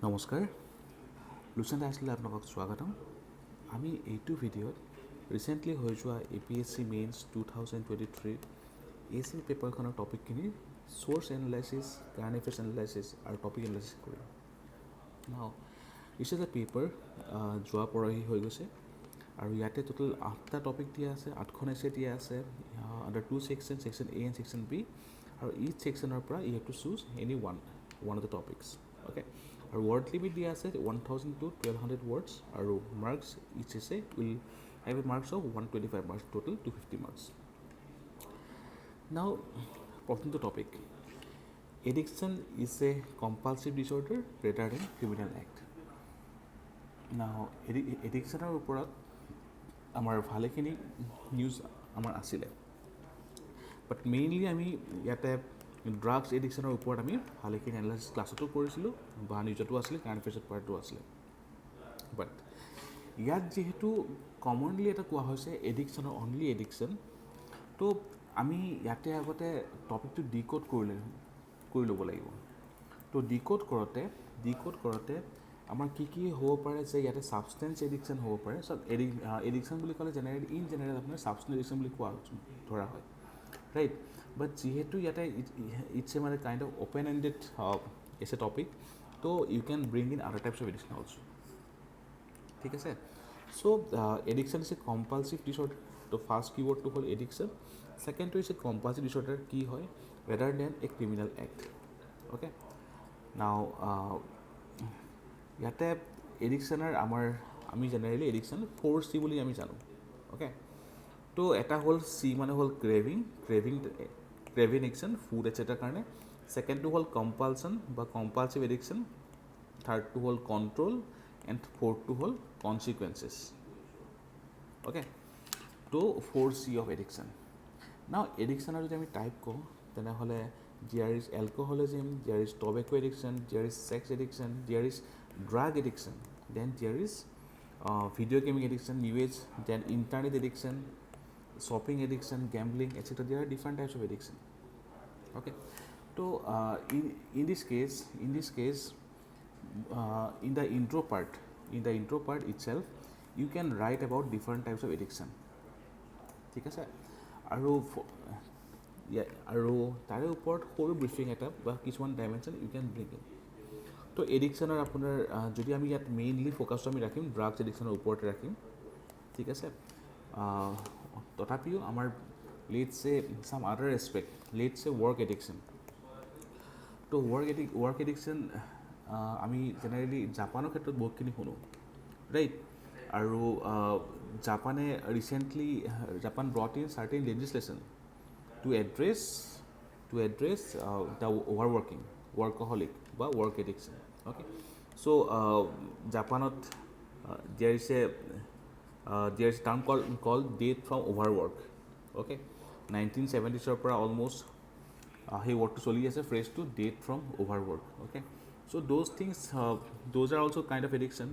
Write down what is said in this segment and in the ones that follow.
নমস্কাৰ লুচেণ্ট আছিলে আপোনালোকক স্বাগতম আমি এইটো ভিডিঅ'ত ৰিচেণ্টলি হৈ যোৱা APSC মেইনছ 2023 AC পেপাৰখনৰ টপিকখিনি source analysis current affairs analysis আৰু টপিক এনালাইসিস কৰিম নাও ইটছ এ পেপাৰ যোৱা পৰহি হৈ গৈছে আৰু ইয়াতে টোটাল 8টা টপিক দিয়া আছে 8খন এছে দিয়া আছে under 2 section section A and section B আৰু ইচ সেকশনৰ পৰা you have to choose any one of the topics okay আৰু word limit দিয়া আছে 1000 to 1200 words আৰু marks each essay will have a marks of 125 marks total 250 marks now প্রথম topic addiction is a compulsive disorder rather than criminal act now addictionৰ ওপৰত আমাৰ ভালেখিনি news আমাৰ আছিলে বাট মেইনলি আমি ইয়াতে ড্ৰাগছ এডিকশ্যনৰ ওপৰত আমি ভালেখিনি এনালাইচিছ ক্লাছতো কৰিছিলোঁ বা নিউজতো আছিলে কাৰেণ্ট এফেয়াৰ্ছত পাৰ্টটো আছিলে বাট ইয়াত যিহেতু কমনলি এটা কোৱা হৈছে এডিকশ্যনৰ অনলি এডিকশ্যন তো আমি ইয়াতে আগতে টপিকটো ডিকোড কৰি ল'ব লাগিব তো ডিকোড কৰোঁতে আমাৰ কি হ'ব পাৰে যে ইয়াতে ছাবষ্টেঞ্চ এডিকশ্যন হ'ব পাৰে সব এডিকশ্যন বুলি ক'লে জেনেৰেল আপোনাৰ ছাবষ্টেঞ্চ এডিকশ্যন বুলি কোৱা ধৰা হয় right but যেহেতু ইয়াতে it's a kind of open-ended is a topic so you can bring in other types of addiction also ঠিক আছে so addiction is a compulsive disorder the first keyword to call addiction second to is a compulsive disorder কি হয় rather than a criminal act okay now ইয়াতে এডিকশ্যনৰ আমি generally addiction 4C বুলি আমি জানো okay তো এটা হ'ল চি মানে হ'ল ক্ৰেভিং এডিকশ্যন ফুড এটচেট্ৰাৰ কাৰণে ছেকেণ্ডটো হ'ল কম্পালশ্যন বা কম্পালচিভ এডিকশ্যন থাৰ্ডটো হ'ল কণ্ট্ৰল এণ্ড ফ'ৰ্থটো হ'ল কনচিকুৱেঞ্চেছ অ'কে তো 4C অফ এডিকশ্যন নাও এডিকশ্যনৰ যদি আমি টাইপ কওঁ তেনেহ'লে there is alcoholism there is tobacco addiction there is sex addiction there is drug addiction then there is video' gaming addiction new age then internet addiction shopping addiction, gambling, etc. There are different types of addiction. Okay, so in this case, in the intro part itself, you can write about different types of addiction. ঠিক আছে আৰু তাৰে ওপৰত সৰু briefing এটা বা কিছুমান dimension you can bring in তো এডিকশ্যনৰ আপোনাৰ যদি আমি ইয়াত মেইনলি ফ'কাছটো আমি ৰাখিম ড্ৰাগছ এডিকশ্যনৰ ওপৰতে ৰাখিম ঠিক আছে তথাপিও আমাৰ let's say some other aspect let's say work addiction তো ৱৰ্ক এডিকশ্যন আমি জেনেৰেলি জাপানৰ ক্ষেত্ৰত বহুতখিনি শুনো ৰাইট আৰু জাপানে recently Japan brought in certain legislation to address the workaholic বা ৱৰ্ক এডিকশ্যন অ'কে চ' জাপানত there is there is a term called death from overwork okay 1970s পৰা almost সেই wordটো চলি আছে phrase to death from overwork okay so those things those are also kind of addiction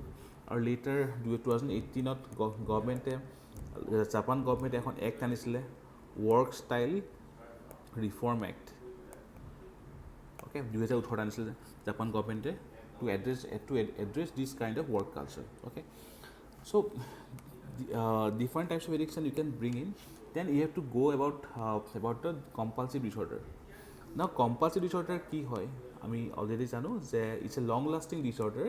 or later 2018ত গভৰ্ণমেণ্টে Japan গভৰ্ণমেণ্টে এখন act আনিছিলে work style reform act okay 2018 আনিছিলে Japan গভৰ্ণমেণ্টে to address this kind of work culture okay so different types of addiction you can bring in then you have to go about the compulsive disorder now compulsive disorder কি হয় আমি already জানো যে it's a long lasting disorder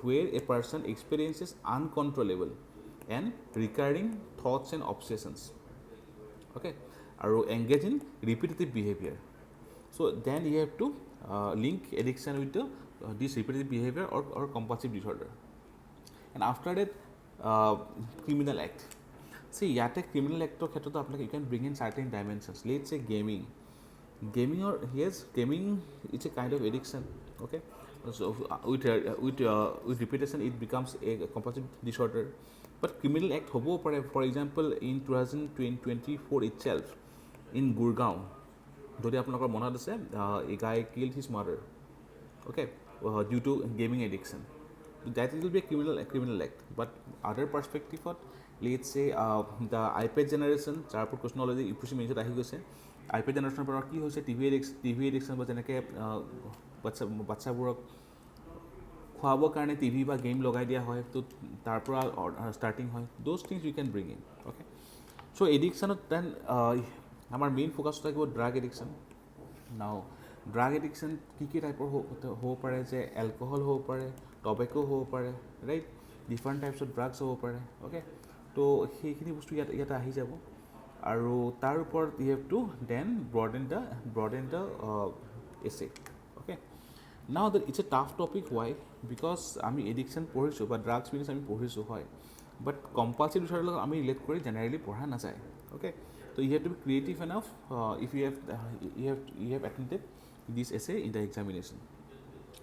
where a person experiences uncontrollable and recurring thoughts and obsessions okay আৰু engage in repetitive behavior so then you have to link addiction with this repetitive behavior or compulsive disorder and after that criminal act see ইয়াতে criminal actor ক্ষেত্ৰতো আপোনালোকে you can bring in certain dimensions let's say gaming or yes gaming it's a kind of addiction okay so with repetition it becomes a compulsive disorder but criminal act হ'ব পাৰে for example in 2024 itself in Gurgaon যদি আপোনালোকৰ মনত আছে a guy killed his mother okay due to gaming addiction that will be a criminal act but other perspective let's say the iPad generation যাৰ ওপৰত question already UPSC মেইনছত আহি গৈছে iPad generation পৰা কি হৈছে টিভি এডিকশ্যন বা যেনেকৈ বাচ্চাবোৰক খুৱাবৰ কাৰণে টিভি বা গেম লগাই দিয়া হয়, তো তাৰ পৰা ষ্টাৰ্টিং হয়, those things you can bring in, okay. So' এডিকশ্যনত দেন আমাৰ মেইন ফ'কাছটো থাকিব drug addiction. Now drug addiction কি টাইপৰ হ'ব পাৰে, যে এলকহল হ'ব পাৰে, টবেকো হ'ব পাৰে, right, different types of drugs হ'ব পাৰে, অ'কে। তো সেইখিনি বস্তু ইয়াতে আহি যাব। আৰু তাৰ ওপৰত you have to then broaden the essay, okay. Now that it's a tough topic, why? Because আমি এডিকশ্যন পঢ়িছোঁ বা ড্ৰাগছ মিনছ আমি পঢ়িছোঁ, হয়, বাট কম্পালচাৰি ডিছঅৰ্ডাৰ লগত আমি ৰিলেট কৰি জেনেৰেলি পঢ়া নাযায়, অ'কে। তো you have to be creative enough if you have attempted this essay in the examination,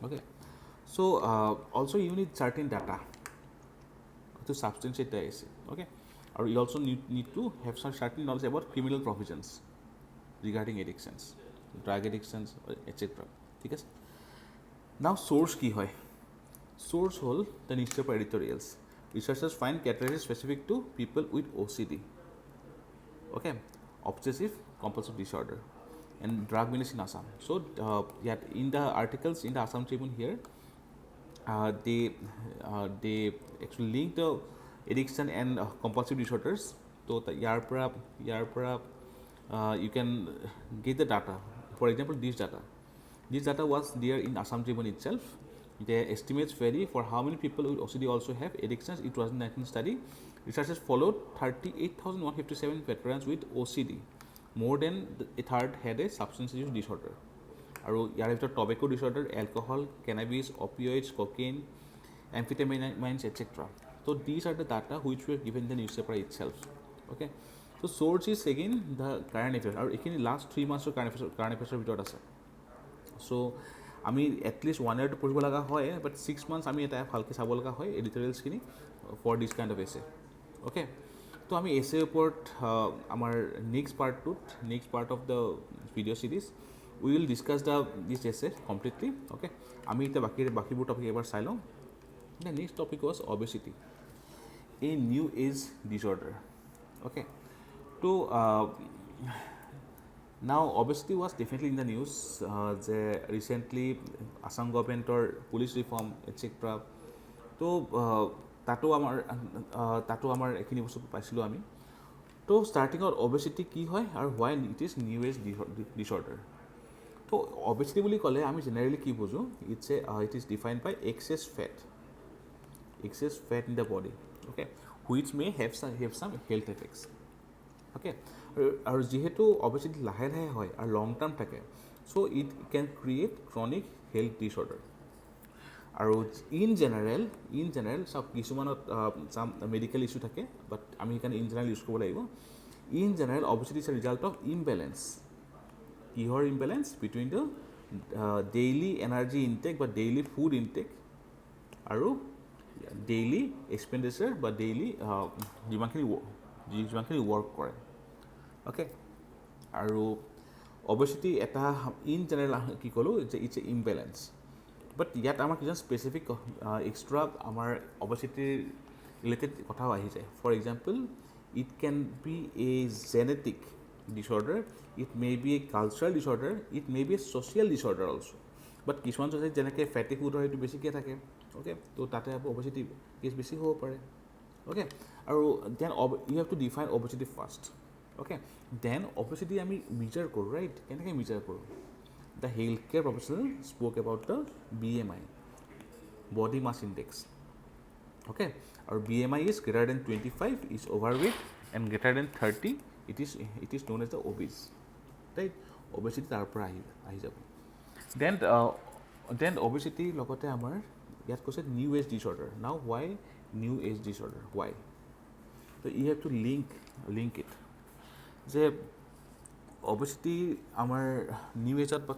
okay. So' also' you need certain data to substantiate the essay, okay. Or you also need to have some certain knowledge about criminal provisions regarding addictions, drug addictions, etc. ঠিক আছে। Now source কি হয়? Source hall the newspaper editorials. Researchers find categories specific to people with OCD, okay, obsessive compulsive disorder, and drug menace in Assam. So in the articles in the Assam Tribune here, they actually link the addiction and compulsive disorders. So ইয়াৰ পৰা you can get the data. For example, this data was there in Assam Tribune itself. The estimates vary for how many people with OCD also have addictions. In 2019 study, researchers followed 38,157 veterans with OCD. More than a third had a substance use disorder. আৰু ইয়াৰ ভিতৰত tobacco disorder, alcohol, cannabis, opioids, cocaine, amphetamines, etc. So these are the data which were given in the newspaper itself, okay. So source is again the current affairs, আৰু এইখিনি last 3 months current affairs ভিতৰত আছে। So আমি at least 1 year পঢ়িব লগা হয়, বাট 6 months আমি এটা ভালকৈ চাব লগা হয় এডিটৰিয়েলছখিনি ফৰ দিছ কাইণ্ড অফ এছে, অ'কে। তো আমি এছেৰ ওপৰত আমাৰ next part of the video' series we will discuss this essay completely, okay. আমি এতিয়া বাকিবোৰ টপিক এবাৰ চাই লওঁ। The next topic was obesity, a new age disorder, okay. So now obesity was definitely in the news, recently Assam governmentor police reform, etc. তো তাতো আমাৰ এইখিনি বস্তু পাইছিলোঁ আমি। তো ষ্টাৰ্টিঙত obesity কি হয় আৰু why it is new age disorder. তো obesity বুলি ক'লে আমি জেনেৰেলি কি বুজোঁ, it is defined by excess fat in the body, okay, which may have some health effects, okay. আৰু যিহেতু obesity লাহে হয় আৰু লং টাৰ্ম থাকে, so it can create chronic health disorder. আৰু ইন জেনেৰেল চব কিছুমানত মেডিকেল ইছ্যু থাকে, বাট আমি সেইকাৰণে ইন জেনেৰেল ইউজ কৰিব লাগিব। In general obesity is a result of imbalance. কিহৰ imbalance? Between the daily energy intake বা ডেইলি ফুড ইনটেক আৰু ডেইলি এক্সপেণ্ডিচাৰ বা ডেইলি যিমানখিনি ৱৰ্ক কৰে, অ'কে। আৰু অবেচিটি এটা ইন জেনেৰেল কি ক'লোঁ যে ইটছ এ ইম্বেলেঞ্চ, বাট ইয়াত আমাৰ কিছুমান স্পেচিফিক এক্সট্ৰা আমাৰ অবেচিটিৰ ৰিলেটেড কথাও আহি যায়। For example, it can be a genetic disorder, it may be a cultural disorder, it may be a social disorder also. But কিছুমান society যেনেকৈ ফেটি ফুড হয়, এইটো বেছিকৈ থাকে, অ'কে। তো তাতে obesity কেছ বেছি হ'ব পাৰে, অ'কে। আৰু then you have to define obesity first, okay. Then obesity আমি মেজাৰ কৰোঁ, ৰাইট। কেনেকৈ মেজাৰ কৰোঁ? The health care professional spoke about the BMI, body mass index, okay. আৰু BMI is greater than 25 is overweight and greater than 30 it is known as the obese, right? Obesity তাৰ পৰা আহি যাব। Then obesity লগতে আমাৰ ইয়াত কৈছে new age disorder. Now why new age disorder? Why? So you have to link it যে obesity আমাৰ নিউ এজত বা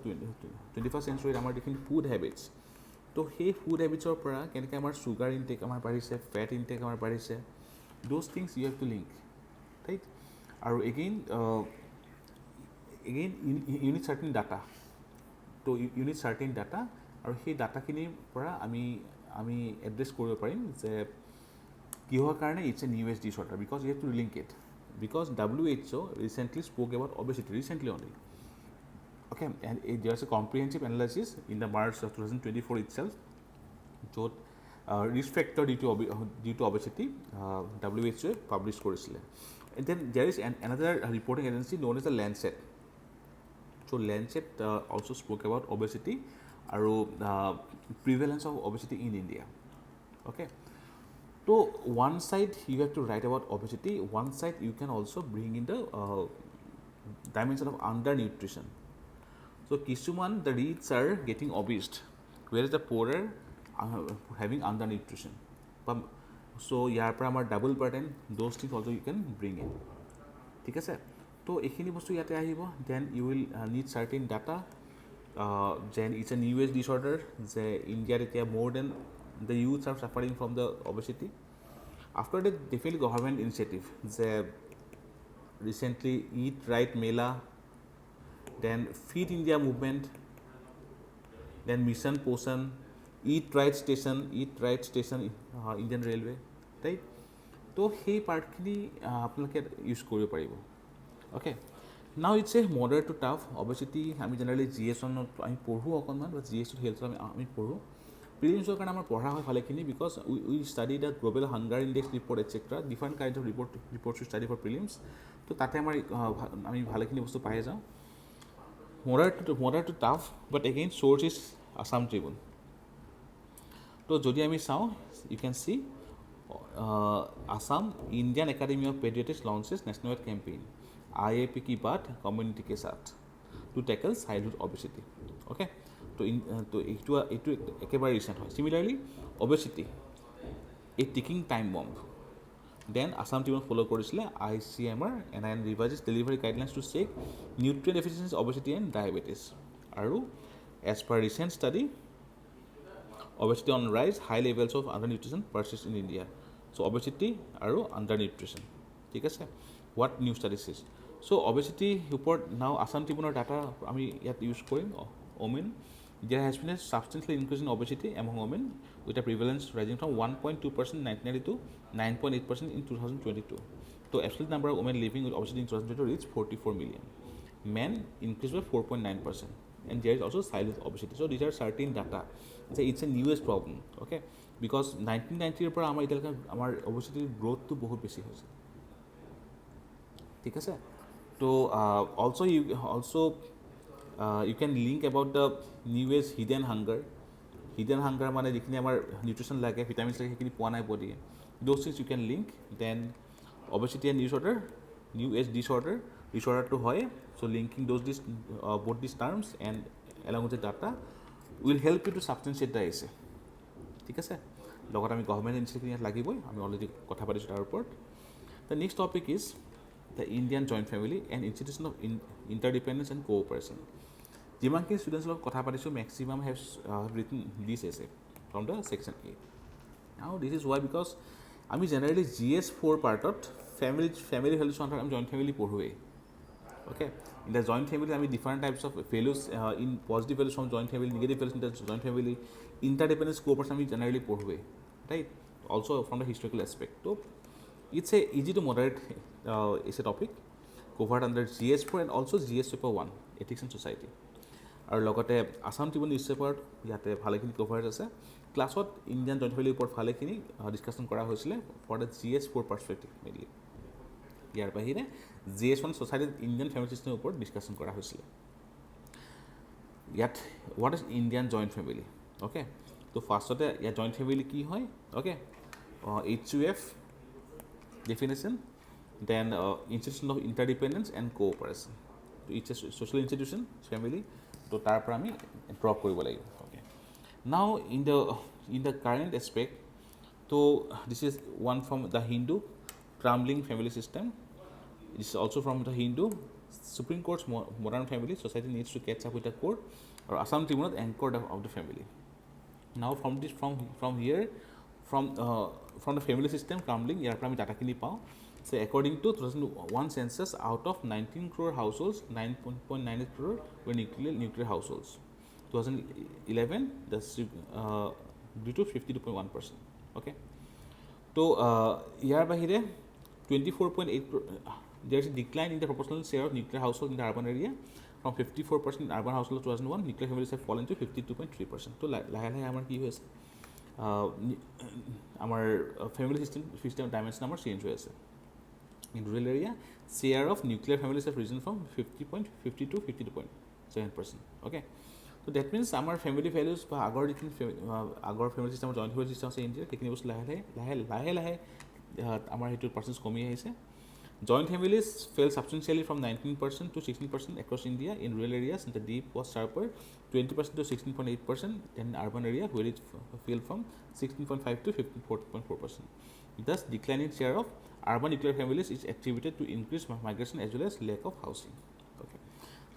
21st centuryত আমাৰ যিখিনি ফুড হেবিটছ, তো সেই ফুড হেবিটছৰ পৰা কেনেকৈ আমাৰ চুগাৰ ইনটেক আমাৰ বাঢ়িছে, ফেট ইনটেক আমাৰ বাঢ়িছে, those things you have to link, right. আৰু again you need certain data, তো you need certain data, আৰু সেই ডাটাখিনিৰ পৰা আমি এড্ৰেছ কৰিব পাৰিম যে কিহৰ কাৰণে it's a new age disorder, because you have to link it, because WHO recently spoke about obesity, recently only, okay, and there is a comprehensive analysis in the March of 2024 itself য'ত risk factor due to obesity WHO publish কৰিছিলে। And then there is another reporting agency known as the Lancet. So Lancet also spoke about obesity আৰু prevalence of obesity in India. Okay. So one side you have to write about obesity, one side you can also bring in the dimension of undernutrition. So কিছুমান the rich are getting obese, whereas the poorer are having undernutrition. So ইয়াৰ পৰা আমাৰ double burden, those things also you can bring in. ঠিক আছে, তো এইখিনি বস্তু ইয়াতে আহিব। Then you will need certain data, যেন it's a new age disorder, যে ইণ্ডিয়াত এতিয়া মোৰ then the youth are suffering from the obesity. After that definitely government initiative, যে recently eat right mela, then fit India movement, then mission Poshan, eat right station Indian railway, right. তো সেই পাৰ্টখিনি আপোনালোকে use কৰিব পাৰিব। Okay, now it's a moderate to tough obesity. আমি generally GS1ত আমি পঢ়োঁ অকণমান, বা GS2 হেল্থত আমি পঢ়োঁ। প্ৰিলিমছৰ কাৰণে আমাৰ পঢ়া হয় ভালেখিনি, because we study the global hunger index report etcetera, different kind of reports study for prelims. তো তাতে আমাৰ আমি ভালেখিনি বস্তু পাই যাওঁ। Moderate to tough, but again source is Assam Tribune. তো যদি আমি চাওঁ, you can see Assam Indian Academy of Pediatrics launches nationwide campaign IAP की बात community के साथ to tackle childhood obesity. Okay, तो এইটো একেবাৰে ৰিচেণ্ট হয়। Similarly, obesity a ticking time bomb. Then Assam Tribune follow' কৰিছিলে ICMR and revises delivery guidelines to check nutrient deficiency, obesity and diabetes. আৰু as per recent study, obesity on rise, high levels of undernutrition persist in India. So obesity আৰু undernutrition, ঠিক আছে, what new studies is. So obesity ওপৰত now Assam Tribune data আমি ইয়াত use কৰিম। women, there has been a substantial increase in obesity among women with a prevalence rising from 1.2% in 1990 to 9.8% in 2022. So absolute number of women living with obesity in 2022 reached 44 million. Men increased by 4.9%. And there is also childhood obesity. So these are certain data. So it's a newest problem, okay? Because 1990 পৰা আমাৰ এতিয়ালৈকে আমাৰ obesity গ্ৰোথটো বহুত বেছি হৈছে, ঠিক আছে। তো also you can link about the new age hidden hunger মানে যিখিনি আমাৰ নিউট্ৰিশ্যন লাগে, ভিটামিনছ লাগে, সেইখিনি পোৱা নাই বডিয়ে, those things you can link. Then obesity and new age disorderটো হয়, so linking both these terms and along with the data will help you to substantiate the essay, ঠিক আছে। লগত আমি গভৰ্ণমেণ্ট ইনষ্টিটিউট ইয়াত লাগিবই, আমি অলৰেডি কথা পাতিছোঁ তাৰ ওপৰত। The next topic is the Indian joint family and institution of interdependence and cooperation. যিমানখিনি ষ্টুডেণ্টছৰ লগত কথা পাতিছোঁ, মেক্সিমাম হেভ ৰিটন দিছ এছে from the section A. Now this is why, because আমি জেনেৰেলি GS4 পাৰ্টত ফেমিলি ভেলুছ আণ্ডাৰ আমি joint family পঢ়োৱেই। Okay, in the joint family, I mean different types of values in positive values from joint family, negative values in the joint family, interdependence cooperation we generally portray, right? Also from the historical aspect. So it's a easy to moderate is a topic covered under GS4 and also GS paper 1, ethics and society. আৰু লগতে Assam Tribune news পেপাৰত ইয়াতে ভালেখিনি coverage আছে। ক্লাছত Indian joint ফেমিলিৰ ওপৰত ভালেখিনি ডিছকাশ্যন কৰা হৈছিলে for the GS4 perspective mainly. ইয়াৰ বাহিৰে GS1 ছ'চাইটিত ইণ্ডিয়ান ফেমিলি চিষ্টেমৰ ওপৰত ডিছকাশ্যন কৰা হৈছিলে। ইয়াত what is Indian joint family, okay. তো ফাৰ্ষ্টতে ইয়াত জইণ্ট ফেমিলি কি হয়, okay, HUF definition, then institution of interdependence and cooperation. তো it's a social institution family, তো তাৰ পৰা আমি ড্ৰপ কৰিব লাগিব, অ'কে। নাও ইন দ্য কাৰেণ্ট এছপেক্ট, তো this is one from the Hindu crumbling family system. This is also from the Hindu. Supreme Court's modern family society needs to catch up with the court, or Assam Tribunal anchored of the family. Now from here, from the family system crumbling, here from data kini pao. So according to 2001 census, out of 19 crore households, 9.98 crore were nuclear households. 2011, that's due to 52.1%. Okay. So here bahire 24.8, there is a decline in the proportional share of nuclear households in the urban area. From 54% in urban households 2001, nuclear families have fallen to 52.3%. So lahe lahe amar ki hoise, আমাৰ family system dimension আমাৰ change হৈ আছে in rural area share of nuclear families have risen from 50.50 to 52.7%. Okay, so that means আমাৰ family values বা আগৰ যিখিনি আগৰ family চিষ্টেমৰ জইণ্ট ফেমিলি চিষ্টেম আছে ইণ্ডিয়াৰ সেইখিনি বস্তু লাহে লাহে আমাৰ সেইটো পাৰ্চেণ্টেজ কমি আহিছে Joint families fell substantially from 19% to 16% across India. In rural areas, the dip was sharper, 20% to 16.8%. In urban area, where it fell from 16.5 to 15.4%. Thus, declining share of urban nuclear families is attributed to increased migration as well as lack of housing. Okay.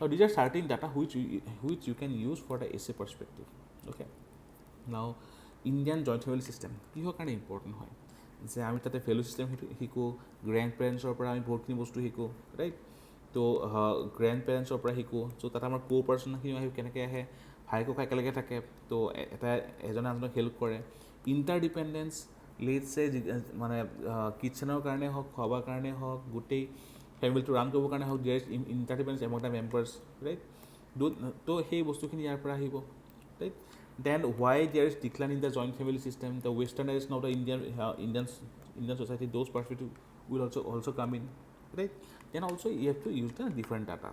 Now, these are certain data which you can use for the essay perspective. Okay. Now, Indian joint family system, কিহৰ কাৰণে important হয় যে আমি তাতে value system শিকোঁ grand পেৰেণ্টছৰ পৰা আমি বহুতখিনি বস্তু শিকোঁ ৰাইট তো গ্ৰেণ্ড পেৰেণ্টছৰ পৰা শিকোঁ চ' তাত আমাৰ কো পাৰ্চনখিনি আহি কেনেকৈ আহে ভাই ককাই একেলগে থাকে তো এজনে আনজনক হেল্প কৰে ইণ্টাৰডিপেণ্ডেঞ্চ লেটছে মানে কিটচেনৰ কাৰণে হওক খোৱাবৰ কাৰণে হওক গোটেই ফেমিলিটো ৰান কৰিবৰ কাৰণে হওক দিয়াৰ ইণ্টাৰডিপেণ্ডেঞ্চ এমং দ্য মেম্বাৰ্ছ ৰাইট তো সেই বস্তুখিনি ইয়াৰ পৰা আহিব right Then why there is decline in the joint family system, the westernization of the Indian society, those perspectives will also come in, right? Then also you have to use the different data.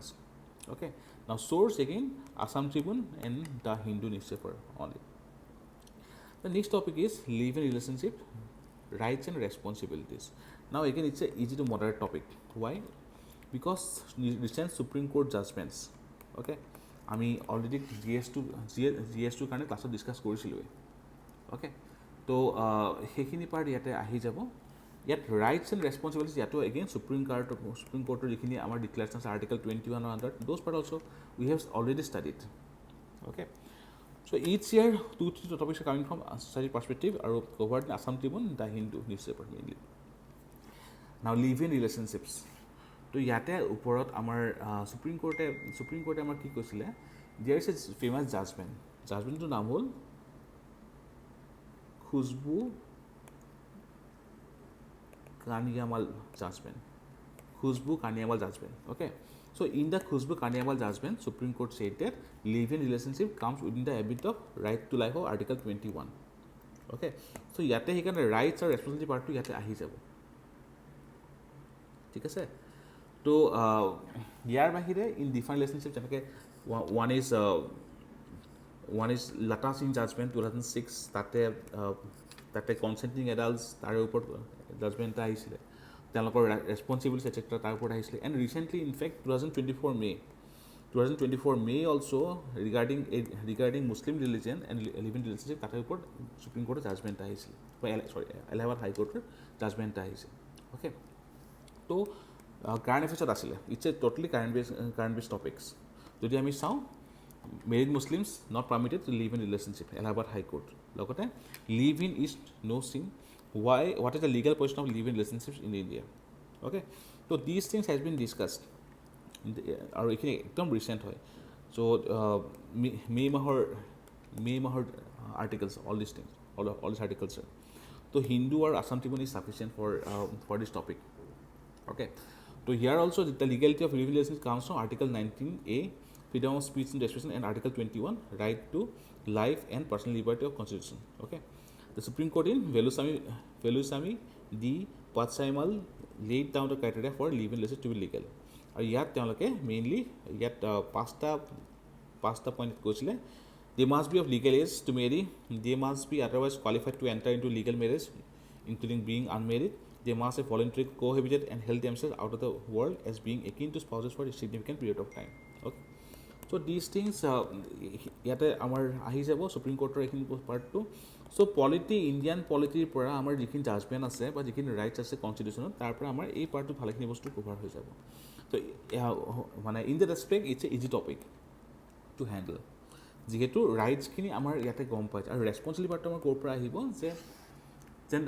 Okay. Now source again, Assam Tribune and the Hindu newspaper only. The next topic is live-in relationship, rights and responsibilities. Now again it's a easy to moderate topic. Why? Because recent Supreme Court judgments. Okay. আমি already GS2 কাৰণে ক্লাছত discuss কৰিছিলোঁ okay তো সেইখিনি part ইয়াতে আহি যাব ইয়াত ৰাইটছ এণ্ড ৰেছপনচিবিলিটিজ ইয়াতো এগেইন সুপ্ৰিম কোৰ্টৰ যিখিনি আমাৰ ডিক্লেৰেশ্যন আছে article 21 under those part also' we have already studied okay so' it's ইয়াৰ 2-3 topics coming from study perspective আৰু covered in Assam Tribune the Hindu news paper mainly now live in relationships তো ইয়াতে ওপৰত আমাৰ সুপ্ৰিম কোৰ্টে আমাৰ কি কৈছিলে দেয়াৰ ইজ এ ফেমাছ জাজমেণ্টটোৰ নাম হ'ল Khushboo Kanniammal judgement okay so' in the Khushboo Kanniammal judgement supreme court said that live in relationship comes within the এবিট of right to life of article 21 okay so' ইয়াতে সেইকাৰণে ৰাইটছ আৰু ৰেছপনচিবিলিটি পাৰ্টটো ইয়াতে আহি যাব ঠিক আছে তো ইয়াৰ বাহিৰে ইন ডিফাৰেণ্ট ৰিলেশ্যনশ্বিপ যেনেকৈ ওৱান ইজ লাটা সিং জাজমেণ্ট 2006 তাতে কনচেণ্টিং এডাল্টছ তাৰে ওপৰত জাজমেণ্ট এটা আহিছিলে তেওঁলোকৰ ৰেছপনচিবিলিটি এটচেট্ৰা তাৰ ওপৰত আহিছিলে and recently in fact 2024 May also' regarding Muslim religion and live in relationship তাৰে ওপৰত সুপ্ৰিম কোৰ্টৰ জাজমেণ্ট আহিছিলে এলাহাবাদ হাইকোৰ্টৰ জাজমেণ্ট আহিছে অ'কে তো কাৰেণ্ট এফেয়াৰ্ছত আছিলে it's a totally current based topics যদি আমি চাওঁ married Muslims not permitted to live in relationship Allahabad high court লগতে live in is no' sin what is the legal position of live in relationships in India okay তো these things has been discussed আৰু এইখিনি একদম recent হয় so' May মাহৰ articles all this things all this articles তো হিন্দু আৰু Assam Tribune is sufficient for this topic okay so here also the legality of relations comes from article 19A freedom of speech and expression and article 21 right to life and personal liberty of constitution okay the supreme court in Velusamy D Patsaimal laid down the criteria for live-in relationship to be legal আৰু ইয়াত তেওঁলোকে mainly ইয়াত পাঁচটা point কৈছিলে they must be of legal age to marry they must be otherwise qualified to enter into legal marriage including being unmarried they must have voluntarily cohabited and held themselves out of the world as being akin to spouses for a significant period of time. Okay. So these things ইয়াতে আমাৰ আহি যাব supreme কোৰ্টৰ এইখিনি পাৰ্টটো চ' Indian পলিটিৰ পৰা আমাৰ যিখিনি judgement আছে বা যিখিনি ৰাইটছ আছে কনষ্টিটিউশ্যনত তাৰ পৰা আমাৰ এই পাৰ্টটো ভালেখিনি বস্তু কভাৰ হৈ যাব তো মানে in the respect it's a easy topic to handle যিহেতু ৰাইটছখিনি আমাৰ ইয়াতে গম পাই আৰু ৰেছপনচিবিলিটি পাৰ্টটো আমাৰ ক'ৰ পৰা আহিব যে যেন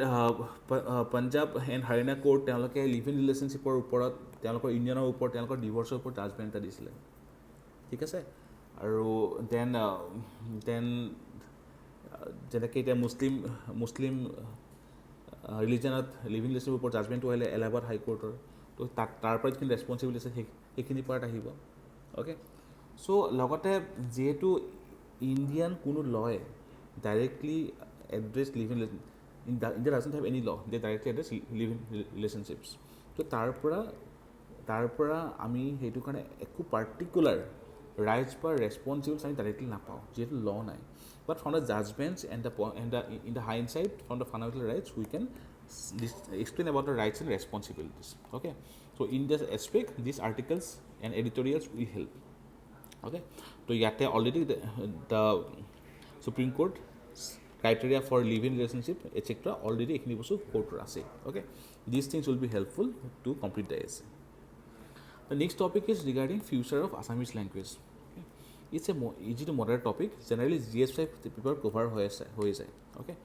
পাঞ্জাৱ এণ্ড হাৰিয়ানা কোৰ্ট তেওঁলোকে লিভ ইন ৰিলেশ্যনশ্বিপৰ ওপৰত তেওঁলোকৰ ইউনিয়নৰ ওপৰত তেওঁলোকৰ ডিভৰ্চৰ ওপৰত জাজমেণ্ট এটা দিছিলে ঠিক আছে আৰু দেন যেনেকৈ এতিয়া মুছলিম ৰিলিজনত লিভ ইন ৰিলেশ্যনশ্বিপৰ ওপৰত জাজমেণ্টটো আহিলে এলাহাবাদ হাইকোৰ্টৰ তো তাৰ পৰা যিখিনি ৰেছপনচিবিলিটি আছে সেইখিনি পাৰ্ট আহিব অ'কে চ' লগতে যিহেতু ইণ্ডিয়ান কোনো লয় directly address live-in India doesn't have any law, they directly address live-in relationships. তো তাৰ পৰা আমি সেইটো কাৰণে একো পাৰ্টিকুলাৰ ৰাইটছ বা ৰেছপনচিবলছ আমি ডাইৰেক্টলি নাপাওঁ যিহেতু ল নাই, but from the judgements in the hindsight from the fundamental rights we can explain about the rights and responsibilities. Okay, so in this aspect these articles and editorials will help. Okay, so yate already the Supreme Court criteria for live-in relationship etc already ekhini bostu court ase. Okay, these things will be helpful to complete the essay. The next topic is regarding future of Assamese language. Okay, it's a easy to moderate topic, generally GS5 paper cover hoye jay. Okay,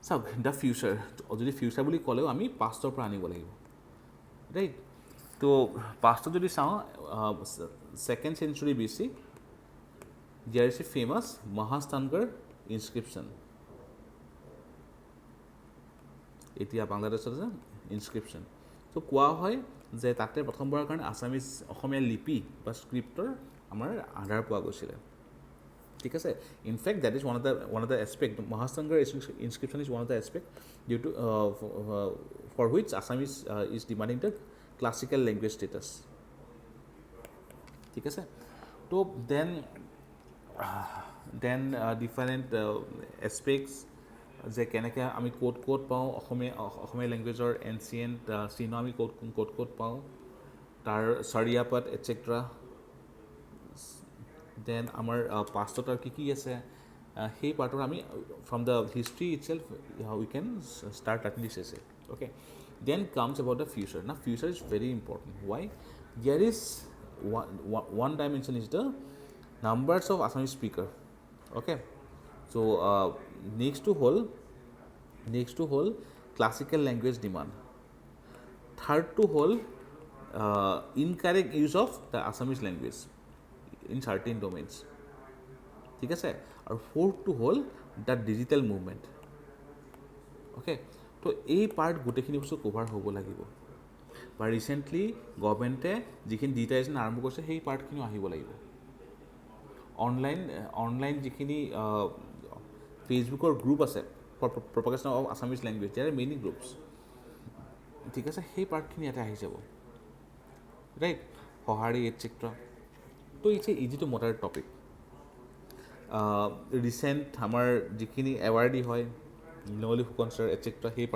so the future jodi future boli koleo ami past or anibo lagibo, right? To past jodi sao 2nd century BC there is a famous Mahastangar inscription. Etia Bangladeshৰ inscription. So কোৱা হয় যে তাতে প্ৰথমবাৰৰ কাৰণে Assamese অসমীয়া লিপি বা স্ক্ৰিপ্টৰ আমাৰ আধাৰ পোৱা গৈছিলে, ঠিক আছে. In fact that is one of the aspect Mahastangar inscription is one of the aspect due to for which Assamese is demanding the classical language status, ঠিক আছে. তো then different aspects যে কেনেকৈ আমি ক'ত পাওঁ অসমীয়া লেংগুৱেজৰ এনচিয়েণ্ট চিহ্ন আমি ক'ত পাওঁ, তাৰ চাৰিয়াপাত এটচেট্ৰা, দেন আমাৰ পাষ্টত আৰু কি আছে সেই পাৰ্টৰ আমি from the history itself we can start writing this essay. Okay, then comes about the future. না future is very important. Why? There is one dimension is the numbers of Assamese speaker. Okay, so next to whole classical language demand. Third to whole incorrect use of the Assamese language in certain domains, ঠিক আছে. আৰু fourth to whole the digital movement. Okay, তো এই part গোটেইখিনি বস্তু cover হ'ব লাগিব, বা ৰিচেণ্টলি গভৰ্ণমেণ্টে যিখিনি ডিজিটাইজেশ্যন আৰম্ভ কৰিছে সেই পাৰ্টখিনিও আহিব লাগিব. অনলাইন যিখিনি ফেচবুকৰ গ্ৰুপ আছে for propagation of Assamese language, there are many groups, ঠিক আছে. সেই পাৰ্টখিনি ইয়াতে আহি যাব, ৰাইট, সঁহাৰি এটচেট্ৰা. তো it's a easy to moderate topic. Recent আমাৰ যিখিনি এৱাৰ্ডি হয় নীলমণি ফুকন ছাৰ এটচেট্ৰা, সেই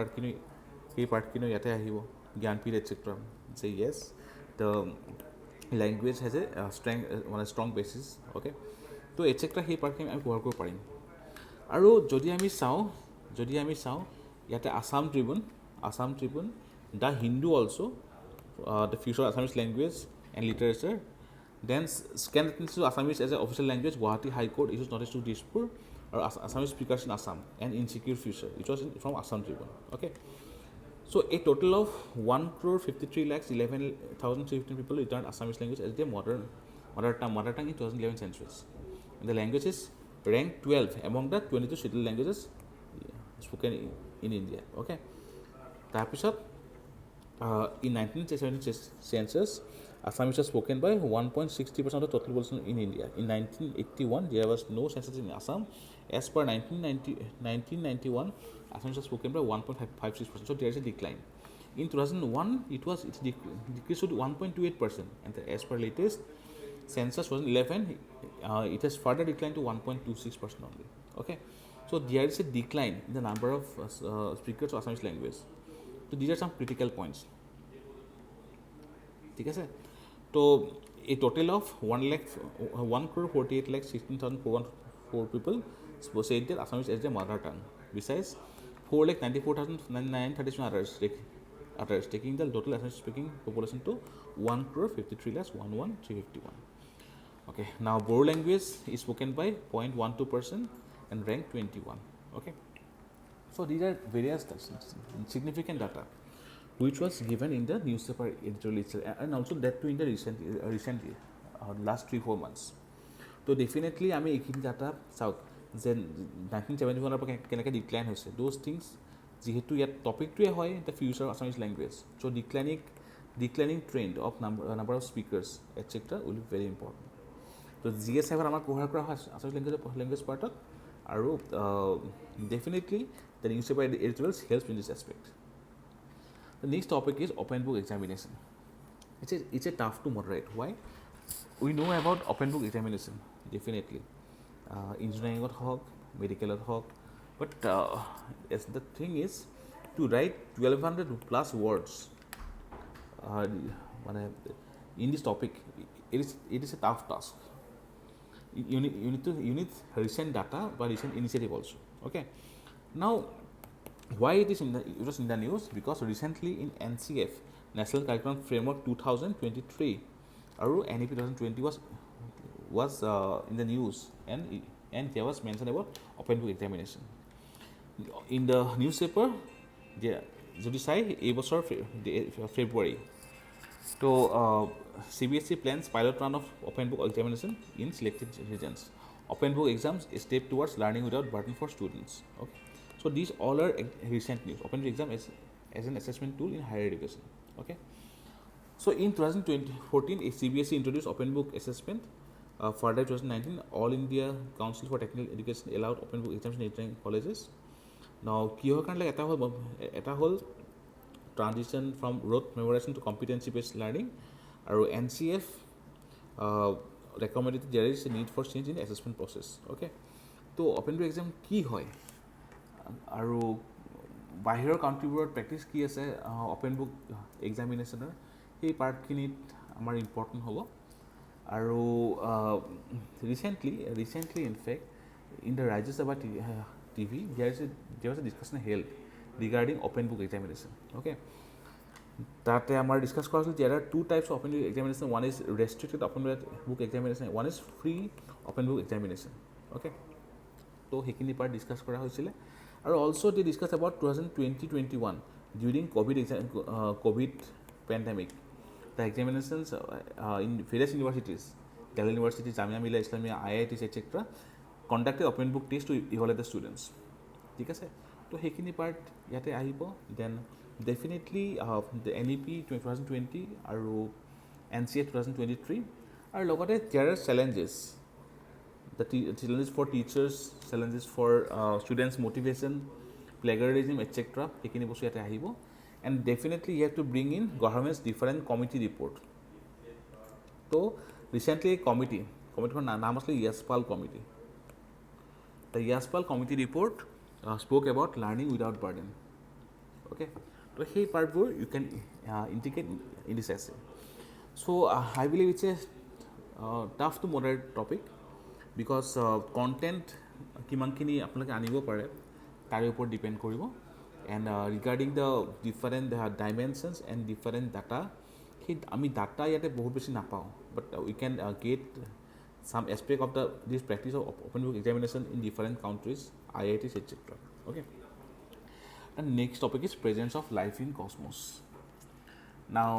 পাৰ্টখিনিও ইয়াতে আহিব, জ্ঞানপীঠ এটচেট্ৰা. যে yes the language has a strong basis. Okay, তো এটচেট্ৰা সেই পাৰ্টখিনি আমি কভাৰ কৰিব পাৰিম. আৰু যদি আমি চাওঁ ইয়াতে Assam Tribune, the Hindu also', the future Assamese language and literature, then scan to Assamese as a official language, Guwahati high court issues notice to Dispur, আৰু Assamese speakers in Assam and insecure future, it was from Assam Tribune. Okay, so a total of 1,53,11,315 people returned Assamese language as their mother tongue in 2011 census. And the language is ranked 12 among the 22 scheduled languages spoken in India. Okay, তাৰপিছত in 1970 census Assamese was spoken by 1.60% of the total population in India. In 1981 there was no census in Assam. As per 1991 Assamese was spoken by 1.56%, so there is a decline. In 2001 it decreased to 1.28%, and as per latest census 2011 it has further declined to 1.26% only. Okay, so there is a decline in the number of speakers of Assamese language. So these are some critical points, ঠিক আছে. তো a total of 1,48,16,414 people said that Assamese as their mother tongue. Besides, 4,94,937 others, taking the total Assamese speaking population to 1,53,11,351. Okay, now Bodo language is spoken by 0.12% and ranked 21. Okay, so these are various significant data which was given in the newspaper editorial itself, and also that too in the recently last 3-4 months. So definitely আমি এইখিনি data চাওক যে 1971 পৰা কেনেকৈ decline হৈছে, those things যিহেতু ইয়াত টপিকটোৱে হয় the future Assamese language. So' declining trend of number of speakers etcetera will be very important. তো GS5 আমাৰ কভাৰ কৰা হয় আছামিজ লেংগুৱেজ পাৰ্টত, আৰু definitely the newspaper editorials helps in this aspect. The next topic is open book examination. It's a tough to moderate. Why? We know about open book examination, definitely. Engineering hawk, medical hawk, but yes, the thing is to write 1200 plus words in this topic, it is a tough task. You need recent data but recent initiative also. Okay, now why it was in the news? Because recently in NCF, National Curriculum Framework 2023, or NEP 2020 was in the news, and there was mention about open book examination in the newspaper. যদি চাই এই বছৰ ফেব্ৰুৱাৰী তো CBSE plans pilot run of open book examination in selected regions. Open book exams is a step towards learning without burden for students. Okay, so these all are recent news. Open book exam as an assessment tool in higher education. Okay, so in 2014 CBSE introduced open book assessment. Further 2019 All India Council for Technical Education allowed open book exams in engineering colleges. Now কিহৰ কাৰণে এটা হ'ল transition from rote memorization to competency based learning, আৰু NCF recommended there is a need for change in assessment process. Okay, তো open book exam কি হয় আৰু বাহিৰৰ কাউণ্ট্ৰিবোৰত প্ৰেক্টিছ কি আছে open book examinationৰ, সেই পাৰ্টখিনিত আমাৰ ইম্পৰ্টেণ্ট হ'ব. আৰু recently in fact in the 𝐉𝐨𝐢𝐧 TV there was a discussion held regarding open book examination. Okay, তাতে আমাৰ ডিছকাছ কৰা হৈছিল there are two types of open book examination. One is restricted open book examination, one is free open book examination. Okay, তো সেইখিনি part discuss কৰা হৈছিলে. আৰু also' they discuss about 2020-21 during COVID pandemic, the examinations in various universities, Delhi University, Jamia Millia Islamia, IITs, etc. conducted open book test to evaluate the students. ঠিক আছে, তো সেইখিনি part ইয়াতে আহিব. দেন ডেফিনেটলি the NEP 2020 আৰু NCF 2023, আৰু লগতে there are challenges, the challenges for teachers, challenges for students motivation, plagiarism, etc. সেইখিনি বস্তু ইয়াতে আহিব. And definitely you have to bring in government's different committee report. So recently committeeখন নাম আছিলে য়াছপাল committee. The য়াছপাল committee report spoke about learning without burden. Okay, so সেই পাৰ্টবোৰ you can integrate in this essay. So I believe it's a tough to moderate topic because content কিমানখিনি আপোনালোকে আনিব পাৰে তাৰ ওপৰত depend কৰিব. And regarding the different dimensions and different data, আমি data ইয়াতে বহুত বেছি নাপাওঁ, but we can get some aspect of this practice of open book examination in different countries, IITs, etc. Okay, and next topic is presence of life in cosmos. Now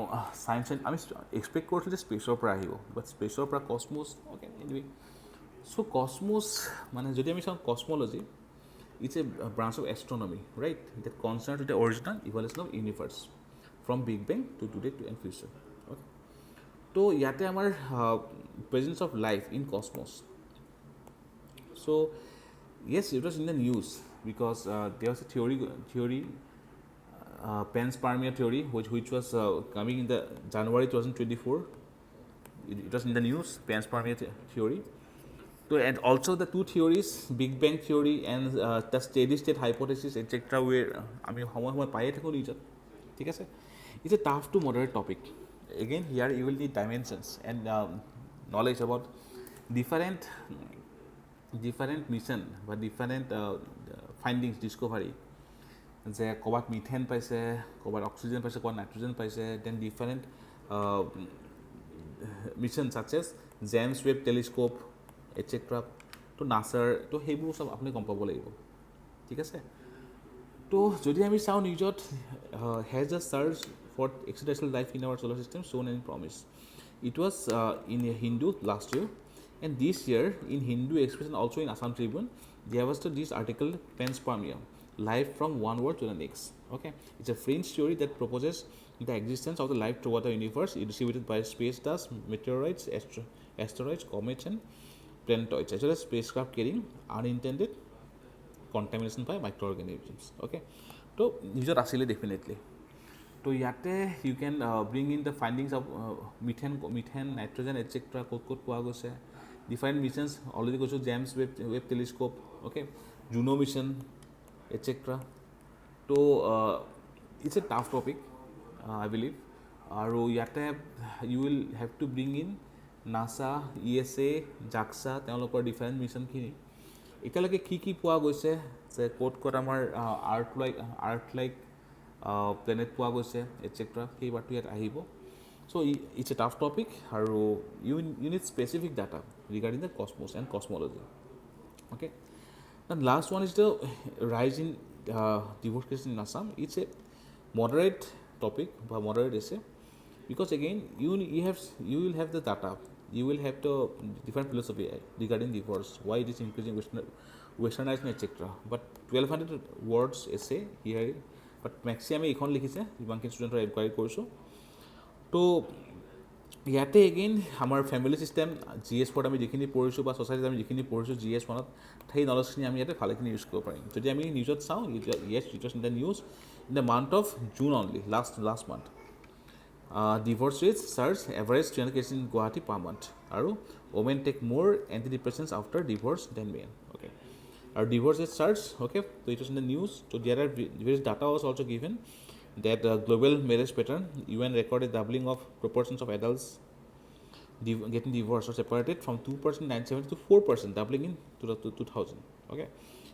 science and আমি expect কৰিছিলোঁ স্পেচৰ পৰা আহিব, but স্পেচৰ পৰা cosmos. Okay, anyway, so cosmos মানে যদি আমি চাওঁ cosmology, it's a branch of astronomy, right, that concerns with the original evolution of universe from Big Bang to today to and future. Okay, so ইয়াতে আমাৰ presence of life in cosmos. So yes, it was in the news because there was a theory panspermia theory which was coming in the January 2024. It was in the news, panspermia theory. So and also the two theories, Big Bang theory and the steady state hypothesis, etc. where আমি সময় পায়ে থাকোঁ নিজত. ঠিক আছে, it's a tough to moderate topic. Again here you will need dimensions and knowledge about different mission বা different findings, discovery, যে ক'ৰবাত methane পাইছে, ক'ৰবাত অক্সিজেন পাইছে, ক'ৰবাত নাইট্ৰজেন পাইছে. Then different missions such as James Webb Telescope, etc. তো নাছাৰ, তো সেইবোৰ চব আপুনি গম পাব লাগিব. ঠিক আছে, তো যদি আমি চাওঁ নিউজত has a search for extraterrestrial life in our solar system shown and promise. It was in Hindu last year, and this year in Hindu Express and also in Assam Tribune there was this article panspermia, life from one world to the next. Okay, it's a French theory that proposes the existence of the life throughout the universe distributed by space dust, meteorites, asteroids, comets, and planetoids, as well as spacecraft carrying unintended contamination by micro' organisms okay তো নিউজত আছিলে definitely তো ইয়াতে you can bring in the findings of methane nitrogen etcetera ক'ত পোৱা গৈছে different missions already কৈছোঁ James Webb telescope okay Juno mission etcetera তো it's a tough topic I believe আৰু ইয়াতে you will have to bring in NASA USA JAXA তেওঁলোকৰ different মিছনখিনি এতিয়ালৈকে কি পোৱা গৈছে যে ক'ত আমাৰ আৰ্থ লাইক প্লেনেট পোৱা গৈছে এটচেট্ৰা সেইবাৰটো ইয়াত আহিব so' it's a tough topic আৰু you need specific data regarding the cosmos and cosmology okay and last one is the rise in divorce cases in Assam. It's a moderate topic, but moderate essay, because again you will have the data, you will have the different philosophy regarding divorce, why it is increasing, westernization, etc. But 1200 words essay here, but maximum ekhon likhise ibankin student inquiry korso. To ইয়াতে again আমাৰ family system GS ফ'ৰত আমি যিখিনি পঢ়িছোঁ বা ছ'চাইটিত আমি যিখিনি পঢ়িছোঁ GS 1ত সেই নলেজখিনি আমি ইয়াতে ভালেখিনি ইউজ কৰিব পাৰিম যদি আমি নিউজত চাওঁ yes it was in the news in the month of June only last month divorce rate surge average 300 cases in Guwahati per month আৰু women take more anti depressions after divorce than men okay আৰু divorce rate surge okay ত' it was in the news ত' there are various data was also' given that global marriage pattern UN recorded doubling of proportions of adults getting divorced or separated from 2% in 1970 to 4%, doubling in 2000. Okay,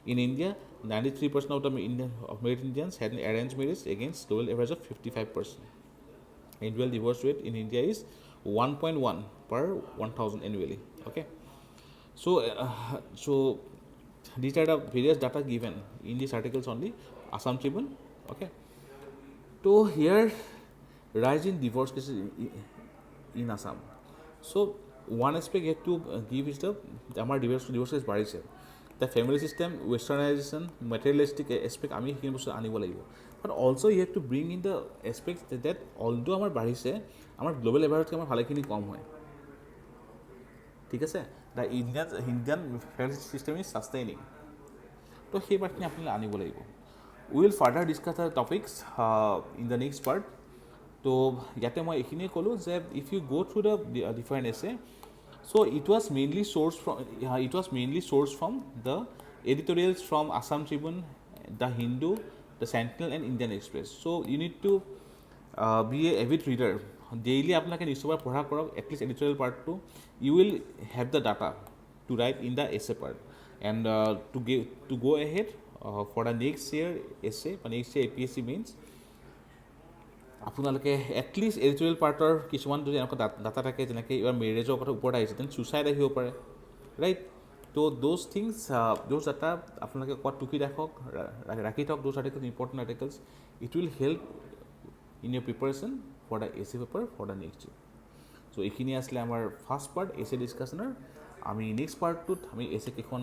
in India 93% of the married Indians had an arranged marriage against global average of 55%. Annual divorce rate in India is 1.1 per 1000 annually. Okay, so these are the various data given in these articles only. Assam Tribune. Okay. So here, rise in divorce cases in Assam. So one aspect you have to give is the our divorce cases বাঢ়িছে the family system westernization materialistic aspect আমি সেইখিনি বস্তু আনিব লাগিব but also you have to bring in the aspects that although আমাৰ বাঢ়িছে আমাৰ global এভাৰেজতকৈ আমাৰ ভালেখিনি কম হয় ঠিক আছে the Indian family system is sustaining তো সেই পাৰ্টখিনি আপোনালোকে আনিব লাগিব we will further discuss the topics in the next part তো ইয়াতে মই এইখিনিয়ে ক'লোঁ যে if you go through the different essay so it was mainly sourced from the editorials from Assam Tribune, the Hindu, the Sentinel and Indian Express. So you need to be a avid reader. Daily আপোনালোকে newspaper পঢ়া কৰক at least editorial part to you will have the data to write in the essay part and to go ahead for the next year essay বা next year APSC means আপোনালোকে at least editorial পাৰ্টৰ কিছুমান যদি এনেকুৱা data থাকে যেনেকৈ এইবাৰ মেৰেজৰ কথা ওপৰত আহিছে দেন ছুইচাইড আহিব পাৰে ৰাইট তো দ'জ থিংছ দ'জ ডাটা আপোনালোকে ক'ত টুকি ৰাখি থওক those articles important articles it will help in your preparation for the essay paper for the next year so' এইখিনি আছিলে আমাৰ ফাৰ্ষ্ট পাৰ্ট এছে ডিছকাশ্যনৰ আমি নেক্সট পাৰ্টটোত আমি এছে কেইখন